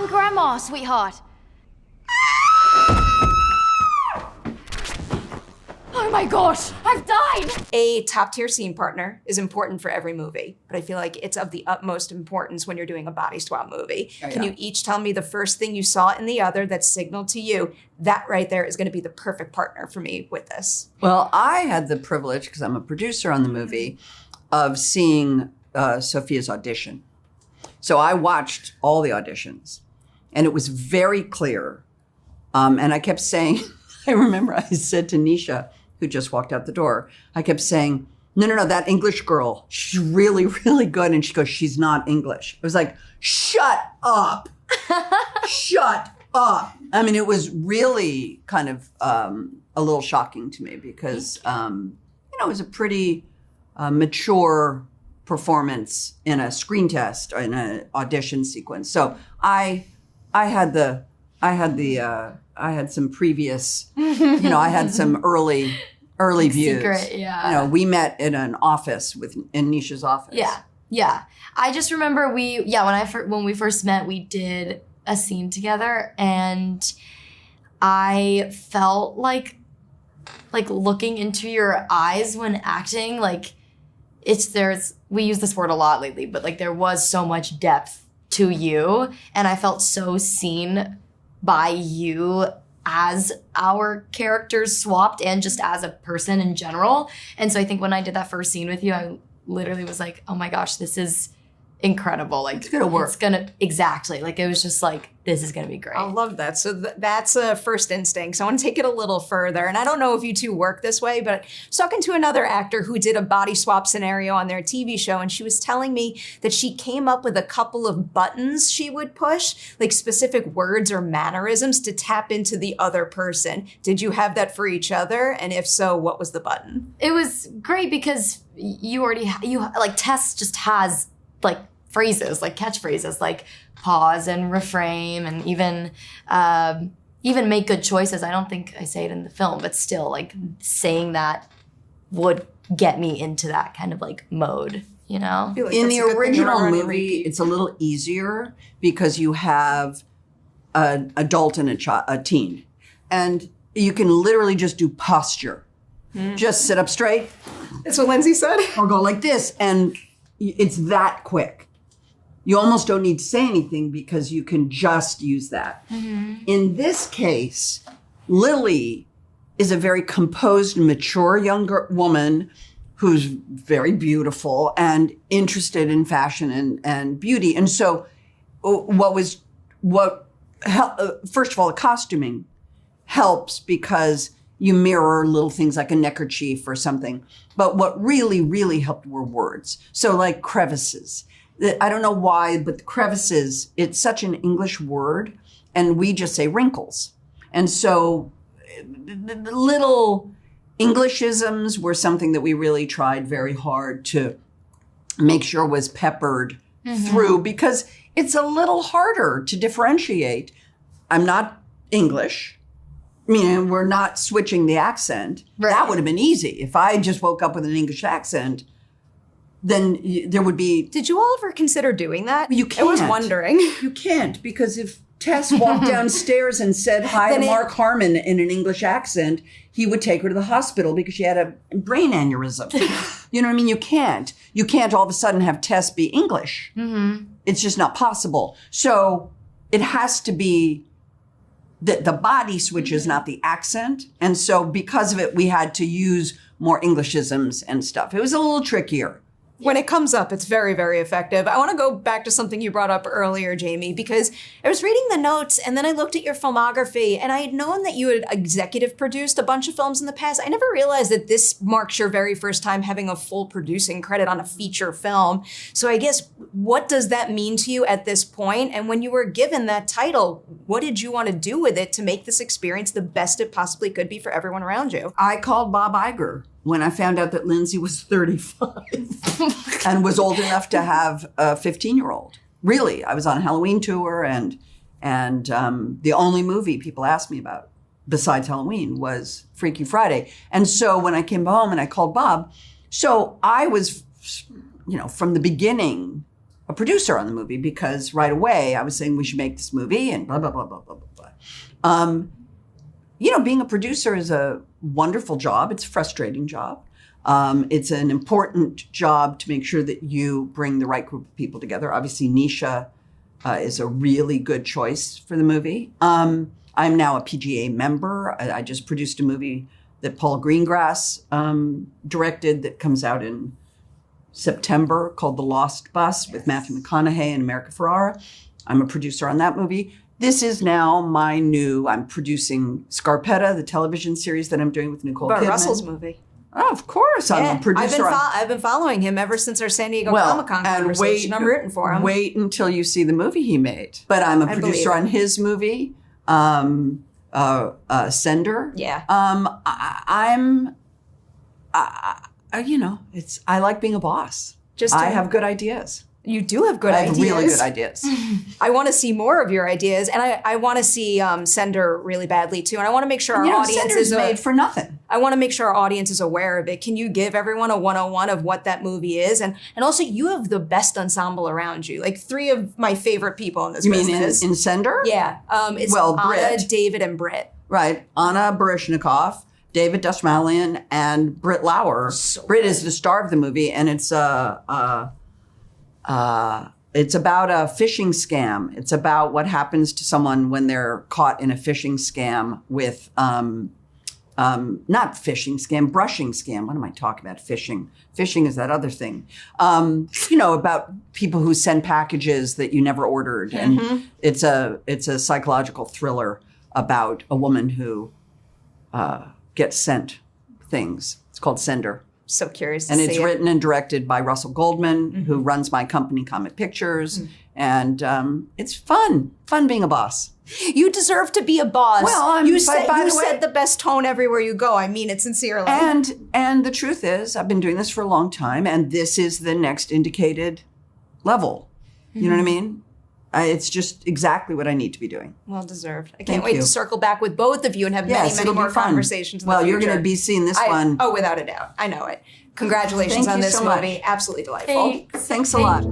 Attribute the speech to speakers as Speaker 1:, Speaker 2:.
Speaker 1: I'm Grandma, sweetheart. Oh my gosh, I've died!
Speaker 2: A top-tier scene partner is important for every movie, but I feel like it's of the utmost importance when you're doing a body swap movie. Oh, yeah. Can you each tell me the first thing you saw in the other that signaled to you that right there is going to be the perfect partner for me with this?
Speaker 3: Well, I had the privilege, because I'm a producer on the movie, of seeing Sophia's audition. So I watched all the auditions, and it was very clear. And I kept saying, I remember I said to Nisha, who just walked out the door, I kept saying, no, that English girl, she's really, really good. And she goes, she's not English. I was like, shut up. Shut up. I mean, it was really kind of a little shocking to me because, it was a pretty mature performance in a screen test or in an audition sequence. So I had some previous, I had some early views.
Speaker 1: Secret, yeah.
Speaker 3: We met in an office in Nisha's office.
Speaker 1: Yeah. I just remember when we first met, we did a scene together, and I felt like looking into your eyes when acting, we use this word a lot lately, but there was so much depth to you, and I felt so seen by you as our characters swapped and just as a person in general. And so I think when I did that first scene with you, I literally was like, oh my gosh, this is incredible. It's
Speaker 3: gonna work.
Speaker 1: Exactly. It was just this is gonna be great.
Speaker 2: I love that. So that's a first instinct. So I want to take it a little further. And I don't know if you two work this way, but I was talking to another actor who did a body swap scenario on their TV show. And she was telling me that she came up with a couple of buttons she would push, specific words or mannerisms to tap into the other person. Did you have that for each other? And if so, what was the button?
Speaker 1: It was great because Tess just has phrases, catchphrases, pause and reframe, and even make good choices. I don't think I say it in the film, but still, saying that would get me into that kind of mode,
Speaker 3: In the original movie, it's a little easier because you have an adult and a teen, and you can literally just do posture. Just sit up straight.
Speaker 2: That's what Lindsay said.
Speaker 3: Or go like this, and it's that quick. You almost don't need to say anything because you can just use that. Mm-hmm. In this case, Lily is a very composed, mature younger woman who's very beautiful and interested in fashion and beauty. And so first of all, the costuming helps because you mirror little things like a neckerchief or something. But what really, really helped were words. So crevices. I don't know why, but the crevices, it's such an English word, and we just say wrinkles. And so the little Englishisms were something that we really tried very hard to make sure was peppered through, because it's a little harder to differentiate. I'm not English. We're not switching the accent. Right. That would have been easy. If I just woke up with an English accent, then there would be...
Speaker 2: Did you all ever consider doing that?
Speaker 3: You can't.
Speaker 2: I was wondering.
Speaker 3: You can't, because if Tess walked downstairs and said hi to Mark Harmon in an English accent, he would take her to the hospital because she had a brain aneurysm. You know what I mean? You can't. You can't all of a sudden have Tess be English. Mm-hmm. It's just not possible. So it has to be... The body switches, not the accent. And so because of it, we had to use more Englishisms and stuff. It was a little trickier.
Speaker 2: When it comes up, it's very, very effective. I want to go back to something you brought up earlier, Jamie, because I was reading the notes and then I looked at your filmography, and I had known that you had executive produced a bunch of films in the past. I never realized that this marks your very first time having a full producing credit on a feature film. So I guess, what does that mean to you at this point? And when you were given that title, what did you want to do with it to make this experience the best it possibly could be for everyone around you?
Speaker 3: I called Bob Iger when I found out that Lindsay was 35 and was old enough to have a 15-year-old. Really, I was on a Halloween tour, and the only movie people asked me about besides Halloween was Freakier Friday. And so when I came home and I called Bob, so I was, from the beginning, a producer on the movie because right away I was saying we should make this movie and blah, blah, blah, blah, blah, blah, blah. Being a producer is a wonderful job. It's a frustrating job. It's an important job to make sure that you bring the right group of people together. Obviously, Nisha is a really good choice for the movie. I'm now a PGA member. I just produced a movie that Paul Greengrass directed that comes out in September called The Lost Bus with Matthew McConaughey and America Ferrara. I'm a producer on that movie. This is now I'm producing Scarpetta, the television series that I'm doing with Nicole Kidman.
Speaker 2: Russell's movie.
Speaker 3: Oh, of course. I'm a producer.
Speaker 2: I've been following him ever since our San Diego Comic-Con conversation. I'm rooting for him.
Speaker 3: Wait until you see the movie he made. But I'm a producer on his movie, Sender.
Speaker 2: Yeah.
Speaker 3: I like being a boss. I have good ideas.
Speaker 2: You do have good ideas.
Speaker 3: I have really good ideas.
Speaker 2: I want to see more of your ideas, and I want to see Sender really badly too. And I want to make sure our audience is
Speaker 3: made for nothing.
Speaker 2: I want to make sure our audience is aware of it. Can you give everyone a 101 of what that movie is? And also, you have the best ensemble around you. Like 3 of my favorite people in this business.
Speaker 3: Mean in Sender?
Speaker 2: Yeah. It's Anna,
Speaker 3: Britt.
Speaker 2: David, and Britt.
Speaker 3: Right. Anna Baryshnikov, David Dastmalchian, and Britt Lauer. Britt is the star of the movie, and it's about a phishing scam. It's about what happens to someone when they're caught in a phishing scam with, not phishing scam, brushing scam. What am I talking about? Phishing. Phishing is that other thing. About people who send packages that you never ordered. And it's a psychological thriller about a woman who gets sent things. It's called Sender.
Speaker 2: So curious to
Speaker 3: see
Speaker 2: it.
Speaker 3: And it's written and directed by Russell Goldman, who runs my company, Comet Pictures. And it's fun being a boss.
Speaker 2: You deserve to be a boss.
Speaker 3: Well,
Speaker 2: you said the best tone everywhere you go. I mean it sincerely.
Speaker 3: And the truth is, I've been doing this for a long time, and this is the next indicated level. You know what I mean? It's just exactly what I need to be doing.
Speaker 2: Well deserved. I can't wait to circle back with both of you and have many more conversations.
Speaker 3: Well, you're going to be seeing this one.
Speaker 2: Oh, without a doubt. I know it. Congratulations on this movie. Absolutely delightful.
Speaker 3: Thanks a lot.